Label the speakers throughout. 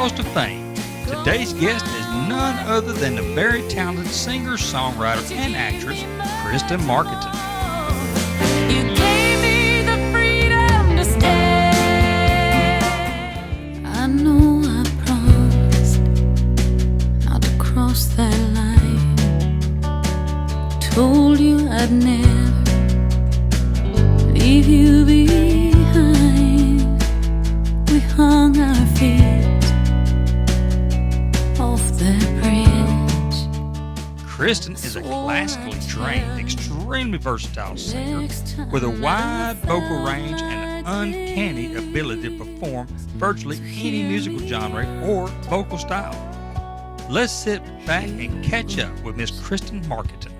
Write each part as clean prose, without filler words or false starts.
Speaker 1: Trails to Fame. Today's guest is none other than the very talented singer, songwriter, and actress, Kristin Markiton.
Speaker 2: You gave me the freedom to stay. I know I promised not to cross that line. Told you I'd never leave you behind. We hung our feet off that bridge.
Speaker 1: Kristin is a classically trained, extremely versatile singer with a wide vocal range and an uncanny ability to perform virtually any musical genre or vocal style. Let's sit back and catch up with Miss Kristin Markiton.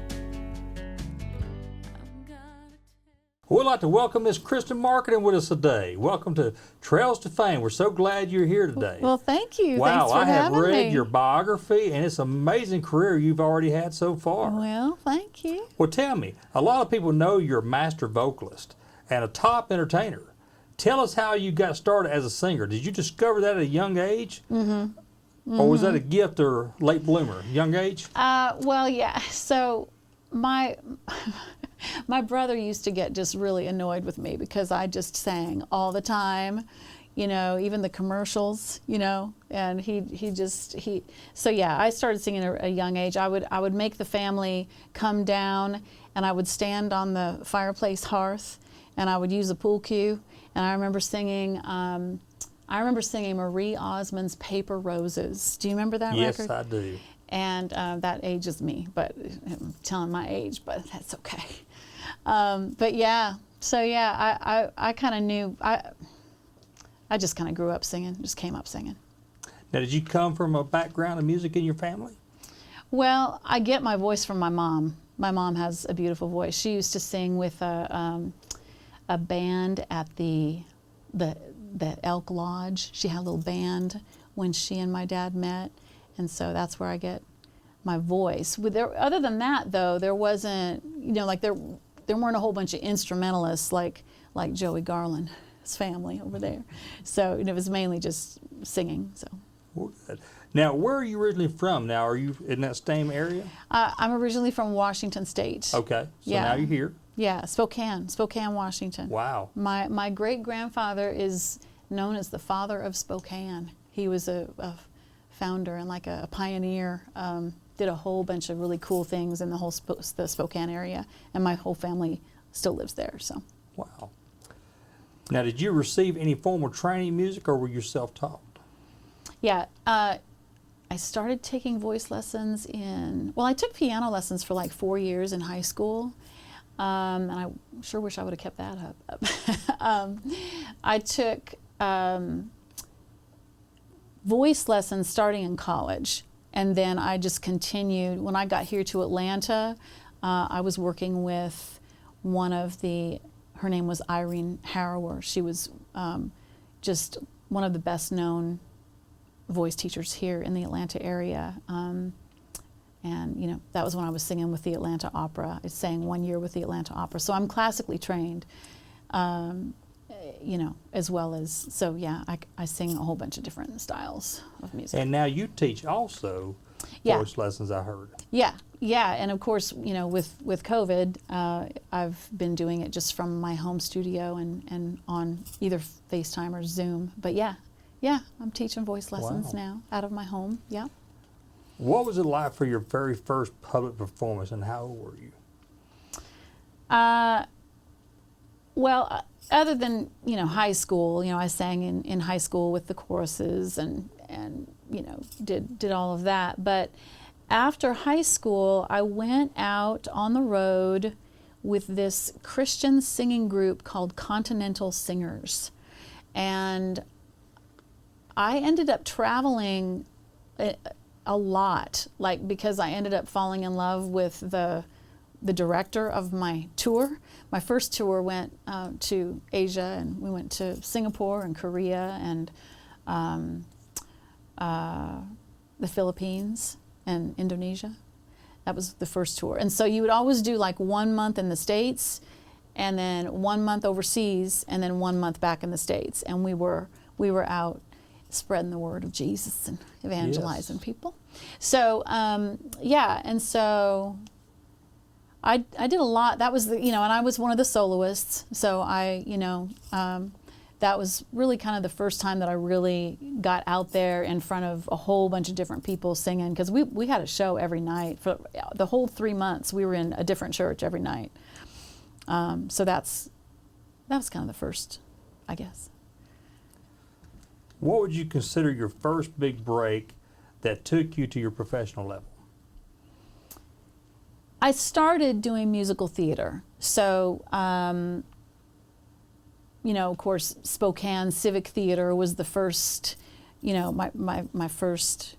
Speaker 1: We'd like to welcome Miss Kristin Markiton with us today. Welcome to Trails to Fame. We're so glad you're here today.
Speaker 3: Well, thank you.
Speaker 1: Wow,
Speaker 3: Thanks for
Speaker 1: I have
Speaker 3: having
Speaker 1: read
Speaker 3: me.
Speaker 1: your biography, and it's an amazing career you've already had so far.
Speaker 3: Well, thank you.
Speaker 1: Well, tell me, a lot of people know you're a master vocalist and a top entertainer. Tell us how you got started as a singer. Did you discover that at a young age? Or was that a gift or late bloomer, young age?
Speaker 3: Well, yeah. So my brother used to get just really annoyed with me because I just sang all the time, you know, even the commercials, you know, and so yeah, I started singing at a young age. I would make the family come down and I would stand on the fireplace hearth and I would use a pool cue, and I remember singing Marie Osmond's Paper Roses. Do you remember that record?
Speaker 1: Yes, I do.
Speaker 3: And that ages me, but I'm telling my age, but that's okay. But yeah, so yeah, I kind of knew, I just kind of grew up singing, just came up singing.
Speaker 1: Now, did you come from a background of music in your family?
Speaker 3: Well, I get my voice from my mom. My mom has a beautiful voice. She used to sing with a band at the Elk Lodge. She had a little band when she and my dad met. And so that's where I get my voice. Other than that, though, there wasn't, you know, like there weren't a whole bunch of instrumentalists like Joey Garland's family over there. So it was mainly just singing. So.
Speaker 1: Well, good. Now, where are you originally from? Now, are you in that same area?
Speaker 3: I'm originally from Washington State.
Speaker 1: Okay, so
Speaker 3: Yeah.
Speaker 1: now you're here.
Speaker 3: Yeah, Spokane, Washington.
Speaker 1: Wow.
Speaker 3: My great-grandfather is known as the father of Spokane. He was a founder and like a pioneer, did a whole bunch of really cool things in the whole the Spokane area, and my whole family still lives there. So.
Speaker 1: Wow. Now, did you receive any formal training in music, or were you self-taught?
Speaker 3: Yeah, I started taking voice lessons I took piano lessons for like 4 years in high school, and I sure wish I would have kept that up. I took voice lessons starting in college, and then I just continued. When I got here to Atlanta, I was working with her name was Irene Harrower. She was just one of the best known voice teachers here in the Atlanta area. And you know, that was when I was singing with the Atlanta Opera. I sang 1 year with the Atlanta Opera. So I'm classically trained. You know, as well as, so yeah, I sing a whole bunch of different styles of music.
Speaker 1: And now you teach also voice lessons, I heard.
Speaker 3: Yeah, and of course, you know, with COVID, I've been doing it just from my home studio and on either FaceTime or Zoom. But yeah, I'm teaching voice lessons now out of my home, yeah.
Speaker 1: What was it like for your very first public performance, and how old were you?
Speaker 3: Well, other than, you know, high school, you know, I sang in high school with the choruses and you know, did all of that. But after high school, I went out on the road with this Christian singing group called Continental Singers. And I ended up traveling a lot, like, because I ended up falling in love with the director of my tour. My first tour went to Asia, and we went to Singapore and Korea and the Philippines and Indonesia. That was the first tour. And so you would always do like 1 month in the States, and then 1 month overseas, and then 1 month back in the States. And we were out spreading the word of Jesus and evangelizing people. So yeah, and so I did a lot. That was and I was one of the soloists. So that was really kind of the first time that I really got out there in front of a whole bunch of different people singing, because we had a show every night. For the whole 3 months, we were in a different church every night. So that was kind of the first, I guess.
Speaker 1: What would you consider your first big break that took you to your professional level?
Speaker 3: I started doing musical theater. So, of course, Spokane Civic Theater was the first, my first.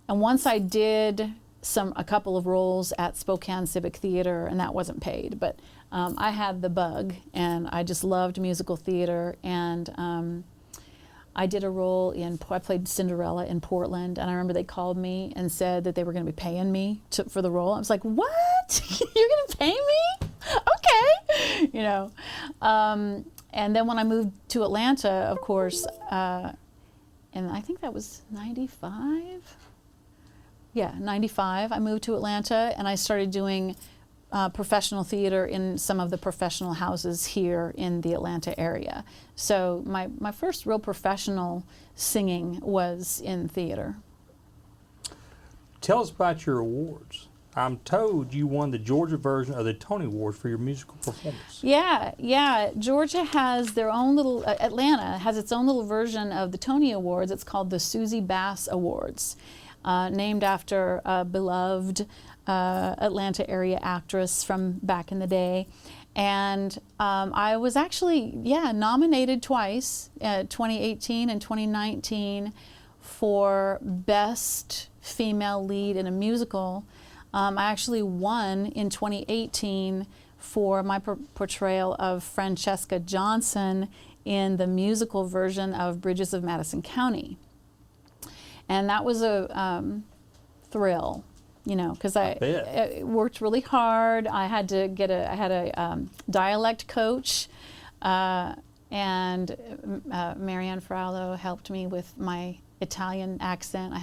Speaker 3: And once I did a couple of roles at Spokane Civic Theater, and that wasn't paid, but I had the bug, and I just loved musical theater. And I did a role I played Cinderella in Portland, and I remember they called me and said that they were going to be paying me for the role. I was like, what? You're going to pay me? Okay. And then when I moved to Atlanta, of course, and I think that was 95. Yeah, 95. I moved to Atlanta, and I started doing professional theater in some of the professional houses here in the Atlanta area. So my first real professional singing was in theater.
Speaker 1: Tell us about your awards. I'm told you won the Georgia version of the Tony Awards for your musical performance.
Speaker 3: Yeah. Georgia has their own little, Atlanta has its own little version of the Tony Awards. It's called the Susie Bass Awards, named after a beloved Atlanta area actress from back in the day. And I was actually, nominated twice, 2018 and 2019, for Best Female Lead in a Musical. I actually won in 2018 for my portrayal of Francesca Johnson in the musical version of Bridges of Madison County. And that was a thrill, because I worked really hard. I had to had a dialect coach, and Marianne Fraulo helped me with my Italian accent.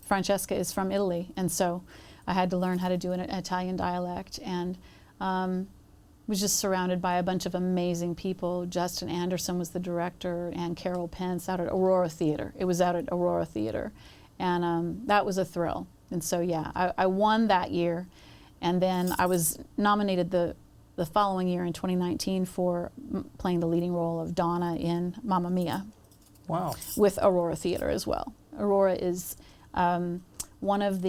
Speaker 3: Francesca is from Italy, and so I had to learn how to do an Italian dialect, and was just surrounded by a bunch of amazing people. Justin Anderson was the director, and Carol Pence out at Aurora Theater. It was out at Aurora Theater, and that was a thrill. And so, I won that year, and then I was nominated the following year in 2019 for playing the leading role of Donna in Mamma Mia.
Speaker 1: Wow. With
Speaker 3: Aurora Theater as well. Aurora is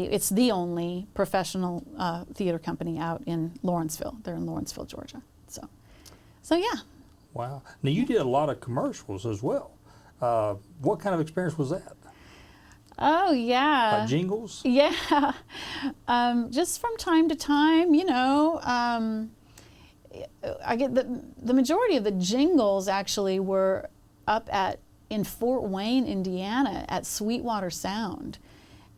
Speaker 3: it's the only professional theater company out in Lawrenceville. They're in Lawrenceville, Georgia. So yeah.
Speaker 1: Wow. Now you did a lot of commercials as well. What kind of experience was that?
Speaker 3: Oh yeah.
Speaker 1: Like jingles?
Speaker 3: Yeah. Just from time to time, I get the majority of the jingles actually were up in Fort Wayne, Indiana, at Sweetwater Sound,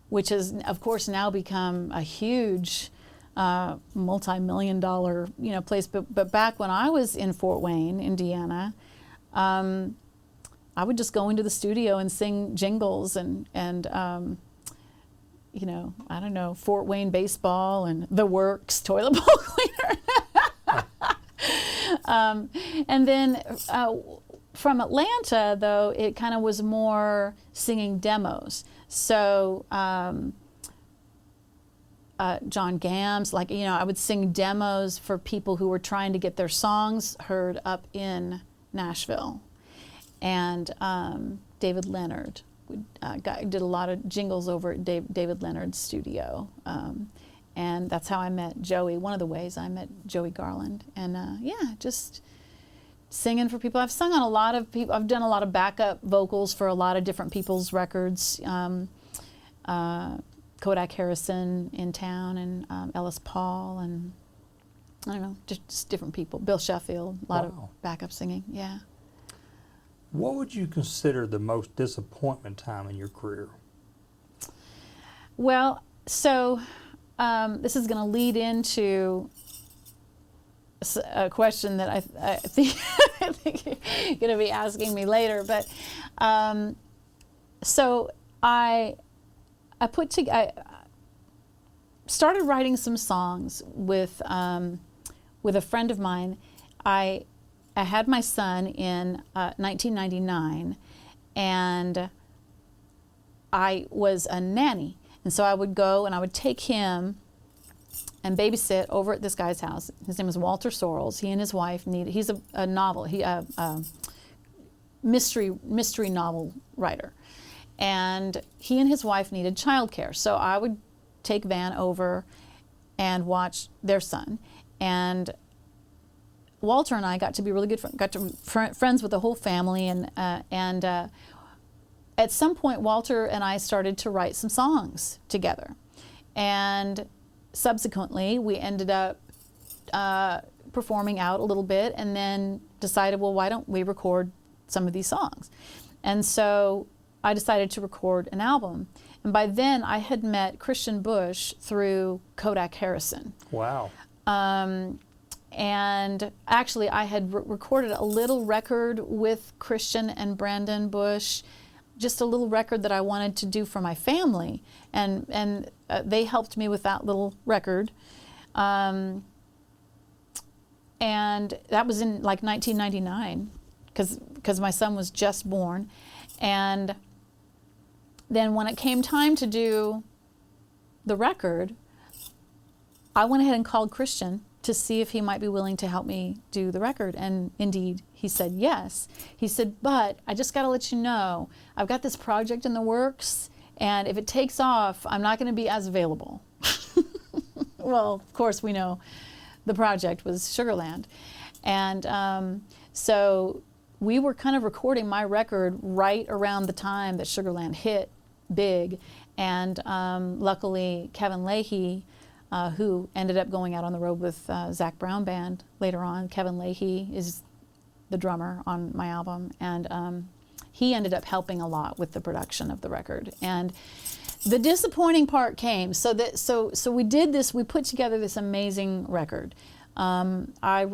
Speaker 3: which has, of course, now become a huge multi-million-dollar, place. But back when I was in Fort Wayne, Indiana, I would just go into the studio and sing jingles and I don't know, Fort Wayne baseball and The Works toilet bowl cleaner. And then from Atlanta, though, it kind of was more singing demos. So John Gams, I would sing demos for people who were trying to get their songs heard up in Nashville. And David Leonard did a lot of jingles over at David Leonard's studio. And that's how I met Joey. One of the ways I met Joey Garland. And just singing for people. I've sung on a lot of people. I've done a lot of backup vocals for a lot of different people's records. Kodak Harrison in town, and Ellis Paul, and I don't know, just different people. Bill Sheffield, a lot of backup singing. Yeah.
Speaker 1: What would you consider the most disappointment time in your career?
Speaker 3: Well, so this is going to lead into a question that I think you're going to be asking me later. But so I started writing some songs with a friend of mine. I had my son in 1999, and I was a nanny, and so I would go and I would take him and babysit over at this guy's house. His name is Walter Sorrells. He and his wife he's a novel, mystery novel writer. And he and his wife needed childcare. So I would take Van over and watch their son. And Walter and I got to be really good friends with the whole family. And at some point, Walter and I started to write some songs together. And subsequently, we ended up performing out a little bit, and then decided, well, why don't we record some of these songs? And so I decided to record an album. And by then, I had met Christian Bush through Kodak Harrison.
Speaker 1: Wow.
Speaker 3: And actually, I had recorded a little record with Christian and Brandon Bush, just a little record that I wanted to do for my family. And they helped me with that little record. And that was in like 1999, because my son was just born. And then when it came time to do the record, I went ahead and called Christian to see if he might be willing to help me do the record. And indeed, he said yes. He said, but I just got to let you know, I've got this project in the works, and if it takes off, I'm not going to be as available. Well, of course, we know the project was Sugarland. And so we were kind of recording my record right around the time that Sugarland hit big. And luckily, Kevin Leahy, who ended up going out on the road with Zach Brown Band later on. Kevin Leahy is the drummer on my album, and he ended up helping a lot with the production of the record. And the disappointing part came. So we did this. We put together this amazing record. I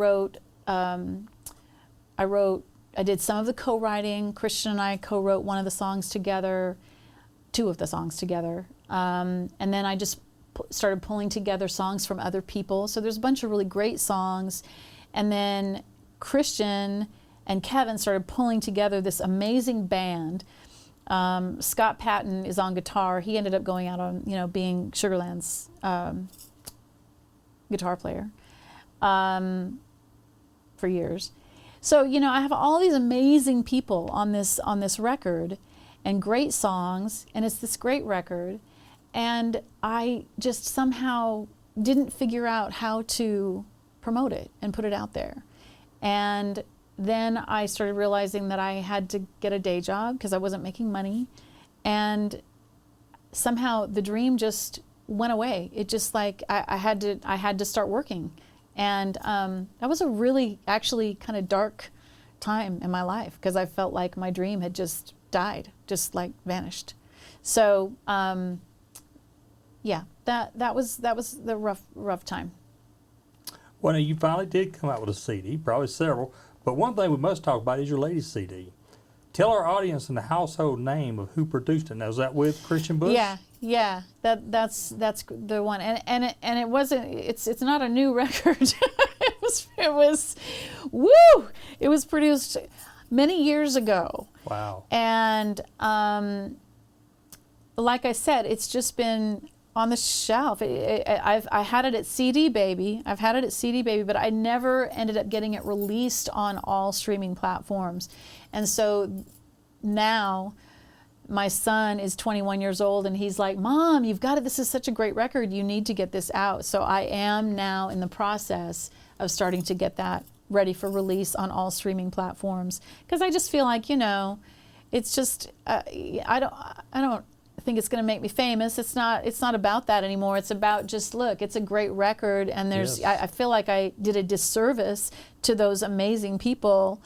Speaker 3: did some of the co-writing. Christian and I co-wrote one of the songs together, two of the songs together, and then I just started pulling together songs from other people. So there's a bunch of really great songs. And then Christian and Kevin started pulling together this amazing band. Scott Patton is on guitar. He ended up going out on, being Sugarland's guitar player for years. So, I have all these amazing people on this record, and great songs, and it's this great record. And I just somehow didn't figure out how to promote it and put it out there. And then I started realizing that I had to get a day job because I wasn't making money. And somehow the dream just went away. It just like I had to start working. And that was a really actually kind of dark time in my life, because I felt like my dream had just died, just like vanished. So yeah, that was the rough time.
Speaker 1: Well, now you finally did come out with a CD, probably several, but one thing we must talk about is your latest CD. Tell our audience and the household name of who produced it. Now, is that with Christian Bush?
Speaker 3: Yeah, that's the one, and it wasn't. It's not a new record. it was, woo! It was produced many years ago.
Speaker 1: Wow.
Speaker 3: And like I said, it's just been on the shelf. I had it at CD Baby. I've had it at CD Baby, but I never ended up getting it released on all streaming platforms. And so now my son is 21 years old, and he's like, Mom, you've got it. This is such a great record. You need to get this out. So I am now in the process of starting to get that ready for release on all streaming platforms. Because I just feel like, it's just, I don't think it's going to make me famous. It's not about that anymore. It's about just, look, it's a great record, and there's
Speaker 1: Yes.
Speaker 3: I feel like I did a disservice to those amazing people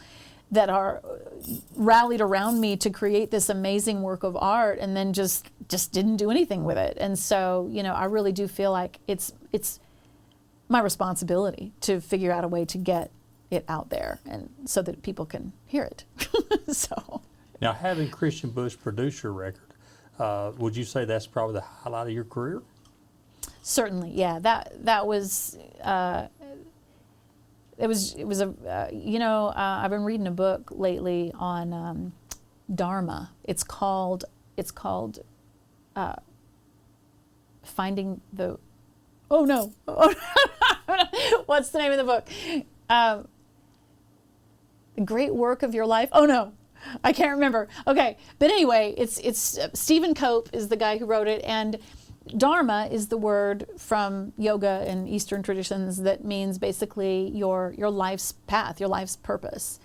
Speaker 3: that are rallied around me to create this amazing work of art, and then just didn't do anything with it. And so, I really do feel like it's my responsibility to figure out a way to get it out there, and so that people can hear it. So
Speaker 4: Now, having Christian Bush produce your record, would you say that's probably the highlight of your career?
Speaker 3: Certainly, yeah. That was it was a I've been reading a book lately on Dharma. It's called Finding the what's the name of the book? The Great Work of Your Life. Oh no, I can't remember. Okay, but anyway, it's Stephen Cope is the guy who wrote it, and Dharma is the word from yoga and Eastern traditions that means basically your life's path, your life's purpose.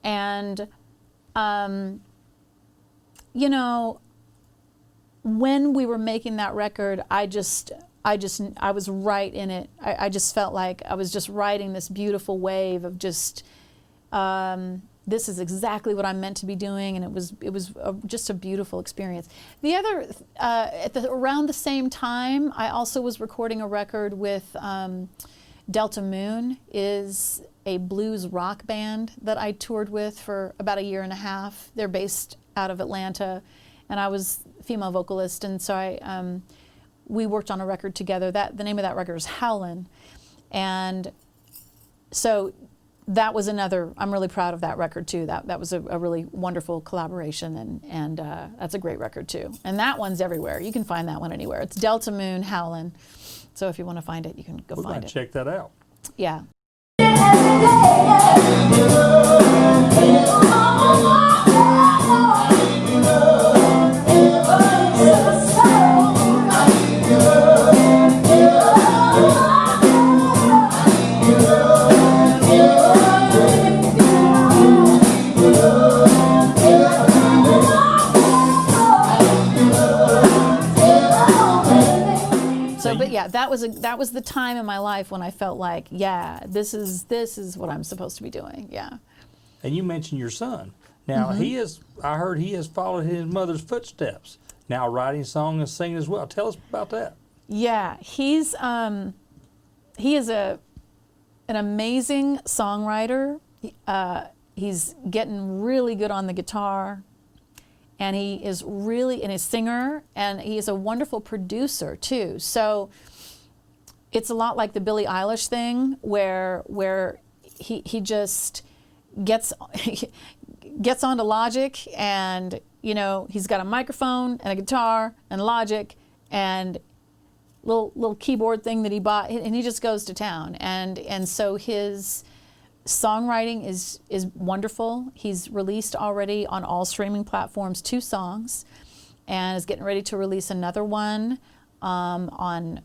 Speaker 3: And when we were making that record, I was right in it. I just felt like I was just riding this beautiful wave of just this is exactly what I'm meant to be doing, and it was just a beautiful experience. The other around the same time, I also was recording a record with Delta Moon, is a blues rock band that I toured with for about a year and a half. They're based out of Atlanta, and I was a female vocalist, and so we worked on a record together. The name of that record is Howlin', and so that was another. I'm really proud of that record too. That was a really wonderful collaboration, and that's a great record too. And that one's everywhere. You can find that one anywhere. It's Delta Moon Howlin'. So if you want to find it, you can go
Speaker 4: We're
Speaker 3: find
Speaker 4: gonna
Speaker 3: it.
Speaker 4: check that out.
Speaker 3: Yeah. But yeah, that was the time in my life when I felt like, yeah, this is what I'm supposed to be doing. Yeah.
Speaker 4: And you mentioned your son. Now I heard he has followed his mother's footsteps. Now writing songs and singing as well. Tell us about that.
Speaker 3: Yeah, he is an amazing songwriter. He's getting really good on the guitar. And he is really a singer, and he is a wonderful producer too. So it's a lot like the Billie Eilish thing, where he just gets onto Logic, and he's got a microphone and a guitar and Logic and little keyboard thing that he bought, and he just goes to town. And so his songwriting is wonderful. He's released already on all streaming platforms 2 songs, and is getting ready to release another one on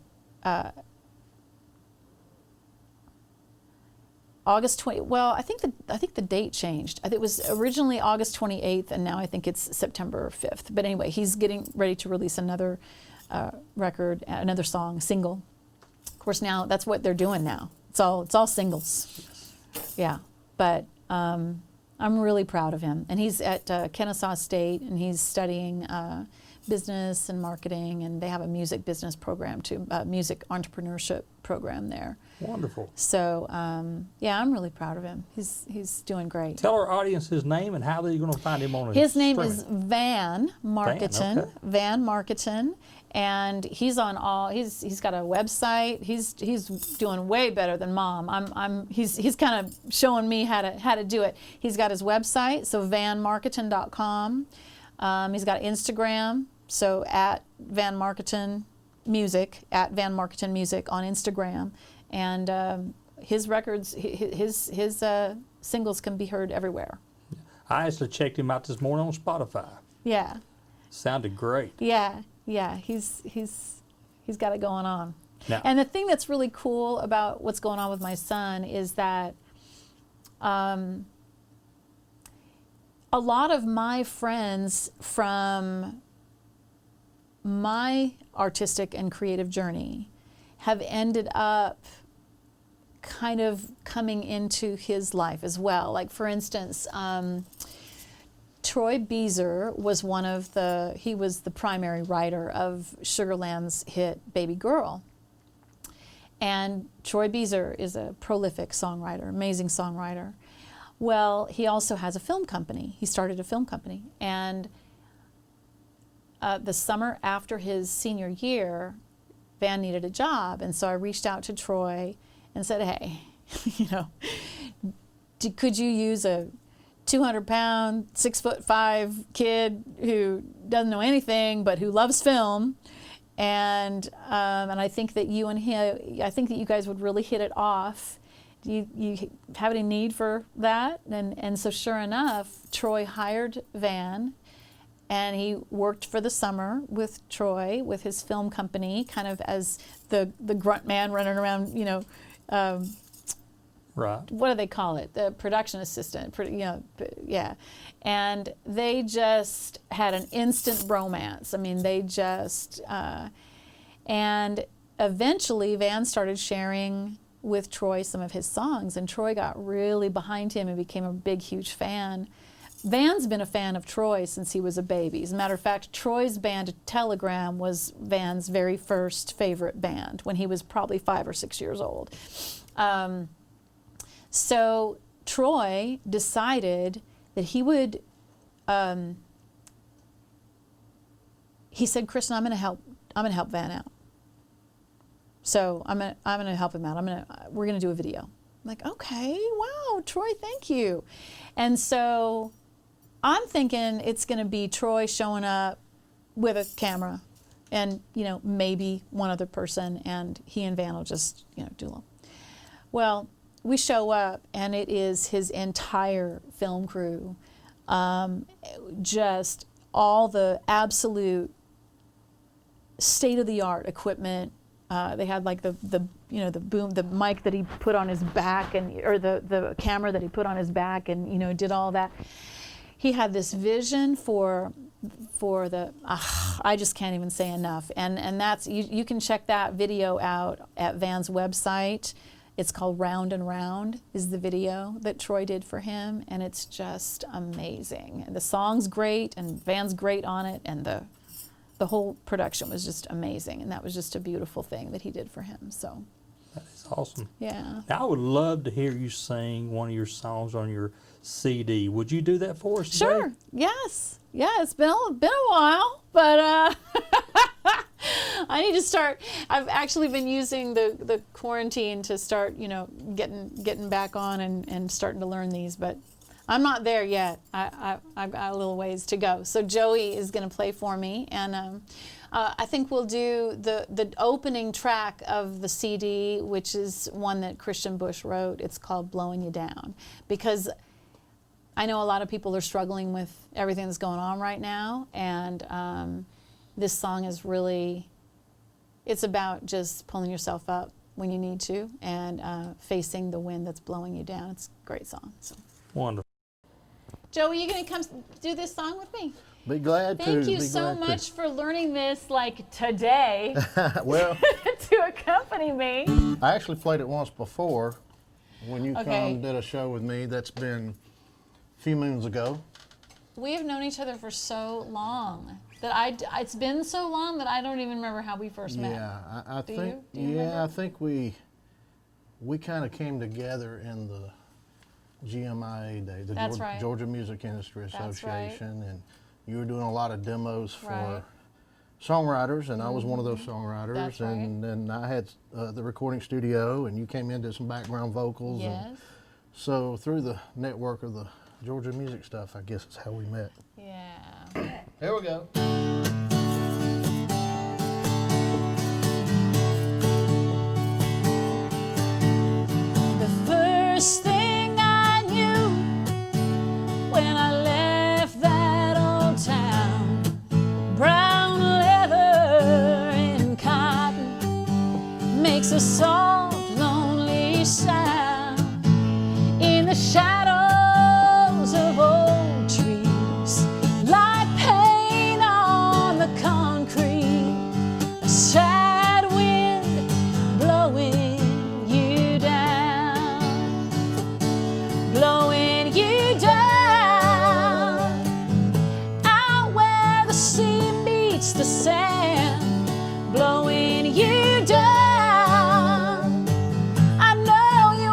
Speaker 3: August 20. Well, I think the date changed. It was originally August 28th, and now I think it's September 5th. But anyway, he's getting ready to release another record, another song, single. Of course, now that's what they're doing now. It's all singles. Yeah, but I'm really proud of him. And he's at Kennesaw State, and he's studying business and marketing, and they have a music business program too, music entrepreneurship program there.
Speaker 4: Wonderful.
Speaker 3: So yeah, I'm really proud of him. He's doing great.
Speaker 4: Tell our audience his name and how they're going to find him on
Speaker 3: his name is Van Markiton.
Speaker 4: Okay.
Speaker 3: Van Markiton. And he's on all. He's got a website. He's doing way better than Mom. He's kind of showing me how to do it. He's got his website, so vanmarkiton.com. He's got Instagram, so at Van Markiton Music, at Van Markiton Music on Instagram, and his records, his singles can be heard everywhere.
Speaker 4: I actually checked him out this morning on Spotify.
Speaker 3: Yeah.
Speaker 4: Sounded great.
Speaker 3: Yeah. Yeah, he's got it going on.
Speaker 4: Now,
Speaker 3: and the thing that's really cool about what's going on with my son is that a lot of my friends from my artistic and creative journey have ended up kind of coming into his life as well. Like, for instance, Troy Beazer was he was the primary writer of Sugarland's hit Baby Girl. And Troy Beazer is a prolific songwriter, amazing songwriter. Well, he also has a film company. He started a film company. And the summer after his senior year, Van needed a job. And so I reached out to Troy and said, hey, you know, could you use a 200-pound, 6'5" kid who doesn't know anything but who loves film, and I think that you and him, I think that you guys would really hit it off. Do you have any need for that? And so sure enough, Troy hired Van, and he worked for the summer with Troy with his film company, kind of as the grunt man running around, you know.
Speaker 4: Right.
Speaker 3: What do they call it? The production assistant, you know, yeah. And they just had an instant bromance. I mean, they just, and eventually Van started sharing with Troy some of his songs, and Troy got really behind him and became a big, huge fan. Van's been a fan of Troy since he was a baby. As a matter of fact, Troy's band Telegram was Van's very first favorite band when he was probably 5 or 6 years old. So Troy decided that he would, he said, Kristin, I'm gonna help Van out. So I'm gonna help him out. We're gonna do a video. I'm like, okay, wow, Troy, thank you. And so I'm thinking it's gonna be Troy showing up with a camera and, you know, maybe one other person, and he and Van will just, you know, do a little. Well, we show up, and it is his entire film crew, just all the absolute state-of-the-art equipment. They had like the you know, the boom, the mic that he put on his back, and or the camera that he put on his back, and, you know, did all that. He had this vision for the I just can't even say enough. And that's you can check that video out at Van's website. It's called Round and Round is the video that Troy did for him, and it's just amazing. And the song's great, and Van's great on it, and the whole production was just amazing, and that was just a beautiful thing that he did for him. So
Speaker 4: That is awesome.
Speaker 3: yeah.
Speaker 4: Now, I would love to hear you sing one of your songs on your CD. Would you do that for us today?
Speaker 3: Sure. Yes. Yeah. It's been a while, but I need to start. I've actually been using the quarantine to start, you know, getting back on and starting to learn these, but I'm not there yet. I've got a little ways to go. So Joey is going to play for me, and I think we'll do the opening track of the CD, which is one that Christian Bush wrote. It's called Blowing You Down, because I know a lot of people are struggling with everything that's going on right now, and this song is really, it's about just pulling yourself up when you need to, and facing the wind that's blowing you down. It's a great song. So.
Speaker 4: Wonderful.
Speaker 3: Joey, you going to come do this song with me?
Speaker 5: Be glad to.
Speaker 3: Thank you so much for learning this, like, today,
Speaker 5: Well,
Speaker 3: to accompany me.
Speaker 5: I actually played it once before when you
Speaker 3: Okay.
Speaker 5: did a show with me. That's been a few moons ago.
Speaker 3: We have known each other for so long that it's been so long that I don't even remember how we first met.
Speaker 5: Yeah, I
Speaker 3: Do
Speaker 5: think.
Speaker 3: you? Do you
Speaker 5: Yeah,
Speaker 3: remember?
Speaker 5: I think we kind of came together in the GMIA days, the
Speaker 3: That's right.
Speaker 5: Georgia Music Industry
Speaker 3: That's right.
Speaker 5: Association, and you were doing a lot of demos for
Speaker 3: Right.
Speaker 5: songwriters, and I was one of those songwriters.
Speaker 3: That's right.
Speaker 5: And then I had the recording studio, and you came in, did some background vocals.
Speaker 3: Yes.
Speaker 5: And so through the network of the Georgia music stuff, I guess is how we met.
Speaker 3: Yeah.
Speaker 5: Here we go.
Speaker 3: The first thing I knew when I left that old town, brown leather and cotton makes a soft, lonely sound in the shadows of old trees, like paint on the concrete, a sad wind blowing you down, blowing you down, out where the sea meets the sand, blowing you down. I know you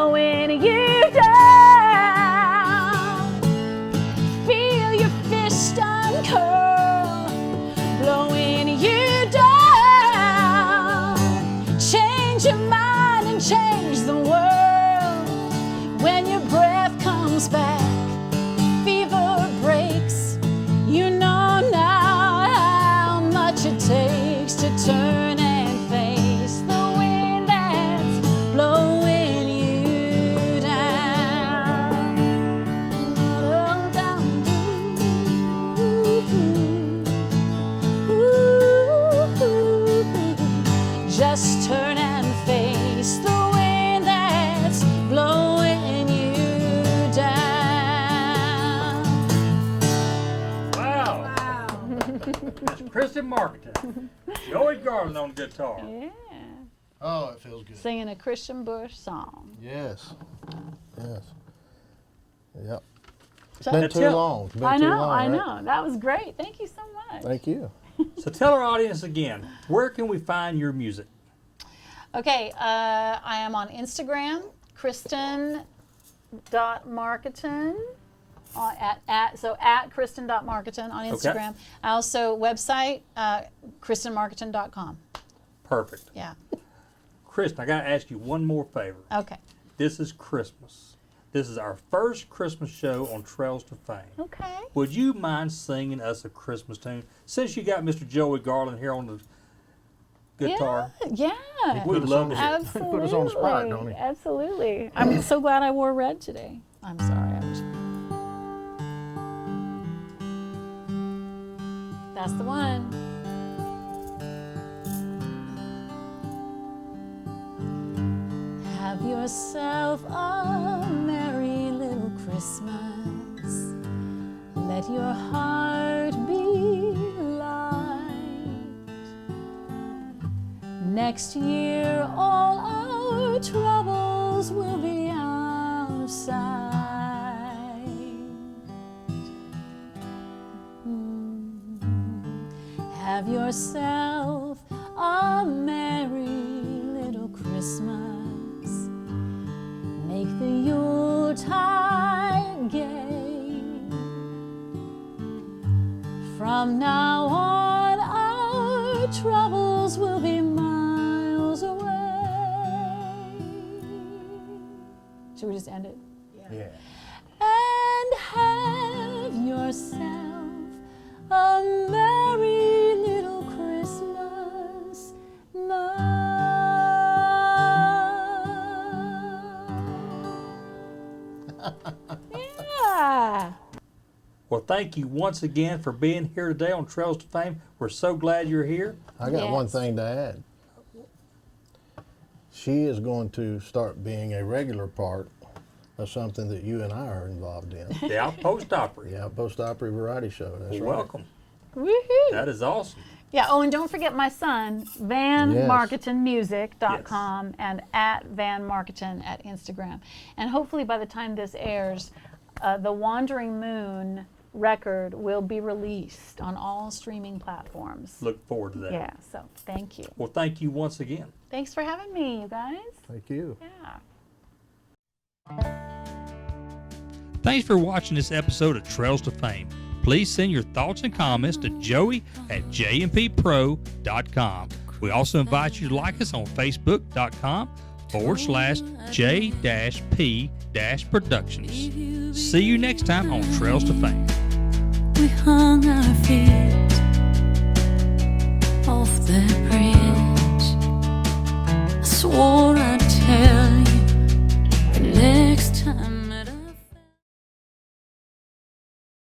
Speaker 3: blowing you down. Feel your fist uncurl, blowing you down. Change your mind and change the world. When your breath comes back, fever breaks. You know now how much it takes to turn and face the wind that's blowing you down. Oh, down. Ooh. Just turn and face the wind that's blowing you down.
Speaker 1: Wow. That's Kristin Markiton. Joey Garland on guitar.
Speaker 3: Yeah.
Speaker 5: Oh, it feels good.
Speaker 3: Singing a Christian Bush song.
Speaker 5: Yes. Yes. Yep. It's
Speaker 3: So-
Speaker 5: been too
Speaker 1: Tell-
Speaker 5: long. It's been
Speaker 3: I
Speaker 5: too
Speaker 3: know,
Speaker 5: long,
Speaker 3: I
Speaker 5: right?
Speaker 3: know. That was great. Thank you so much.
Speaker 5: Thank you.
Speaker 1: So tell our audience again, where can we find your music?
Speaker 3: Okay, I am on Instagram, Kristin.Markiton. At Kristin.Markiton on Instagram. Also, website, KristinMarkiton.com.
Speaker 1: Perfect.
Speaker 3: Yeah.
Speaker 1: Kristin, I got to ask you one more favor.
Speaker 3: Okay.
Speaker 1: This is Christmas. This is our first Christmas show on Trails to Fame.
Speaker 3: Okay.
Speaker 1: Would you mind singing us a Christmas tune? Since you got Mr. Joey Garland here on the guitar,
Speaker 3: Yeah.
Speaker 1: we'd love to hear it.
Speaker 3: Absolutely.
Speaker 5: Put us on the spot, don't he?
Speaker 3: Absolutely. I'm so glad I wore red today. I'm sorry. That's the one. Have yourself a merry little Christmas. Let your heart be light. Next year, all our troubles will be out of sight. Have yourself a merry little Christmas. Make the Yuletide gay. From now on, our troubles will be miles away. Should we just end it?
Speaker 5: Yeah.
Speaker 3: And have yourself a merry little Christmas now. Yeah.
Speaker 1: Well, thank you once again for being here today on Trails to Fame. We're so glad you're here.
Speaker 5: I got one
Speaker 3: Yes.
Speaker 5: thing to add. She is going to start being a regular part of something that you and I are involved in.
Speaker 1: The Outpost Opry.
Speaker 5: The Outpost Opry Variety Show. That's right.
Speaker 1: Welcome.
Speaker 3: Woohoo.
Speaker 1: That is awesome.
Speaker 3: Yeah, oh, and don't forget my son, VanMarkitonMusic.com and at VanMarkiton at Instagram. And hopefully by the time this airs, the Wandering Moon record will be released on all streaming platforms.
Speaker 1: Look forward to that.
Speaker 3: Yeah, so thank you.
Speaker 1: Well, thank you once again.
Speaker 3: Thanks for having me, you guys.
Speaker 5: Thank you.
Speaker 3: Yeah.
Speaker 1: Thanks for watching this episode of Trails to Fame. Please send your thoughts and comments to joey at jmpro.com. We also invite you to like us on facebook.com/J-P-Productions. See you next time on Trails to Fame.
Speaker 2: We hung our feet off the bridge. I swore